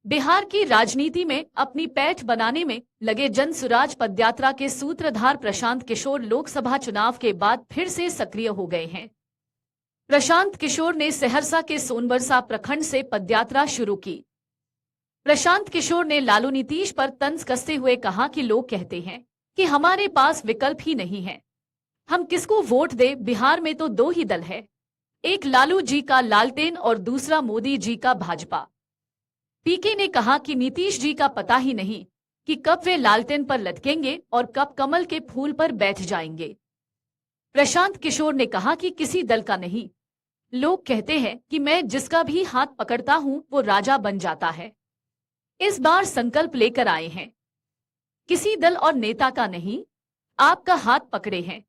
बिहार की राजनीति में अपनी पैठ बनाने में लगे जनसुराज पदयात्रा के सूत्रधार प्रशांत किशोर लोकसभा चुनाव के बाद फिर से सक्रिय हो गए हैं। प्रशांत किशोर ने सहरसा के सोनबरसा प्रखंड से पदयात्रा शुरू की। प्रशांत किशोर ने लालू नीतीश पर तंज कसते हुए कहा कि लोग कहते हैं कि हमारे पास विकल्प ही नहीं है, हम किसको वोट दे। बिहार में तो दो ही दल है, एक लालू जी का लालटेन और दूसरा मोदी जी का भाजपा। पीके ने कहा कि नीतीश जी का पता ही नहीं कि कब वे लालटेन पर लटकेंगे और कब कमल के फूल पर बैठ जाएंगे। प्रशांत किशोर ने कहा कि किसी दल का नहीं, लोग कहते हैं कि मैं जिसका भी हाथ पकड़ता हूं वो राजा बन जाता है। इस बार संकल्प लेकर आए हैं, किसी दल और नेता का नहीं, आपका हाथ पकड़े हैं।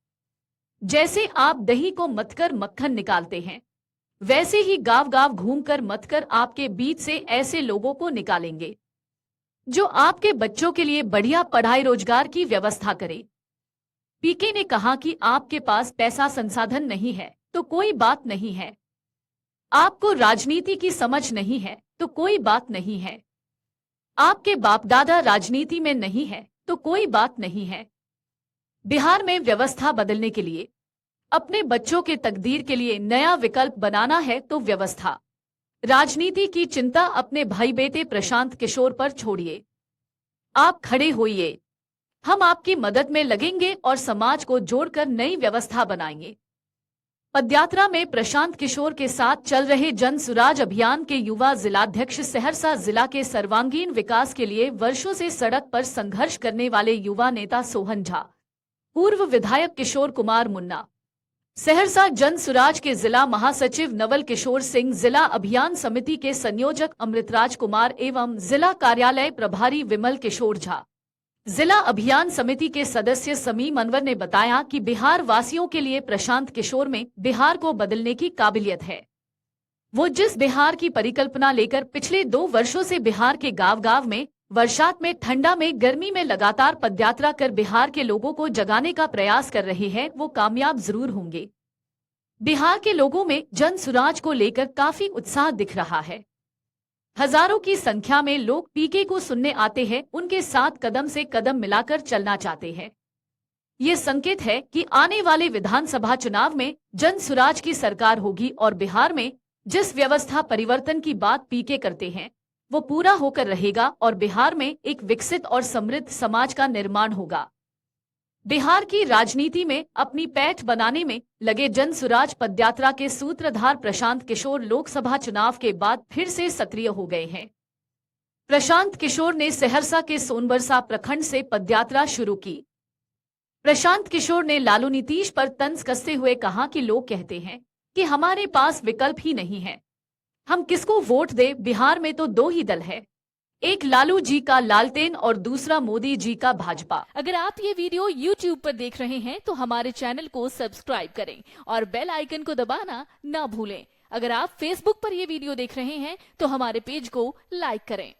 जैसे आप दही को मथकर मक्खन निकालते हैं, वैसे ही गांव गांव घूमकर मतकर आपके बीच से ऐसे लोगों को निकालेंगे जो आपके बच्चों के लिए बढ़िया पढ़ाई रोजगार की व्यवस्था करे। पीके ने कहा कि आपके पास पैसा संसाधन नहीं है तो कोई बात नहीं है, आपको राजनीति की समझ नहीं है तो कोई बात नहीं है, आपके बाप दादा राजनीति में नहीं है तो कोई बात नहीं है। बिहार में व्यवस्था बदलने के लिए, अपने बच्चों के तकदीर के लिए नया विकल्प बनाना है तो व्यवस्था, राजनीति की चिंता अपने भाई बेटे प्रशांत किशोर पर छोड़िए। आप खड़े होइए, हम आपकी मदद में लगेंगे और समाज को जोड़कर नई व्यवस्था बनाएंगे। पदयात्रा में प्रशांत किशोर के साथ चल रहे जन सुराज अभियान के युवा जिलाध्यक्ष, सहरसा जिला के सर्वांगीण विकास के लिए वर्षों से सड़क पर संघर्ष करने वाले युवा नेता सोहन झा, पूर्व विधायक किशोर कुमार मुन्ना, सहरसा जन सुराज के जिला महासचिव नवल किशोर सिंह, जिला अभियान समिति के संयोजक अमृतराज कुमार एवं जिला कार्यालय प्रभारी विमल किशोर झा, जिला अभियान समिति के सदस्य समीम अनवर ने बताया कि बिहार वासियों के लिए प्रशांत किशोर में बिहार को बदलने की काबिलियत है। वो जिस बिहार की परिकल्पना लेकर पिछले 2 वर्षों से बिहार के गांव गांव में, वर्षात में, ठंडा में, गर्मी में लगातार पदयात्रा कर बिहार के लोगों को जगाने का प्रयास कर रहे हैं, वो कामयाब जरूर होंगे। बिहार के लोगों में जन सुराज को लेकर काफी उत्साह दिख रहा है। हजारों की संख्या में लोग पीके को सुनने आते हैं, उनके साथ कदम से कदम मिलाकर चलना चाहते हैं। ये संकेत है कि आने वाले विधानसभा चुनाव में जन सुराज की सरकार होगी और बिहार में जिस व्यवस्था परिवर्तन की बात पीके करते हैं वो पूरा होकर रहेगा और बिहार में एक विकसित और समृद्ध समाज का निर्माण होगा। बिहार की राजनीति में अपनी पैठ बनाने में लगे जन सुराज पदयात्रा के सूत्रधार प्रशांत किशोर लोकसभा चुनाव के बाद फिर से सक्रिय हो गए हैं। प्रशांत किशोर ने सहरसा के सोनबरसा प्रखंड से पदयात्रा शुरू की। प्रशांत किशोर ने लालू नीतीश पर तंज कसते हुए कहा कि लोग कहते हैं कि हमारे पास विकल्प ही नहीं है, हम किसको वोट दे। बिहार में तो 2 ही दल है, एक लालू जी का लालटेन और दूसरा मोदी जी का भाजपा। अगर आप ये वीडियो YouTube पर देख रहे हैं तो हमारे चैनल को सब्सक्राइब करें और बेल आइकन को दबाना ना भूलें। अगर आप Facebook पर ये वीडियो देख रहे हैं तो हमारे पेज को लाइक करें।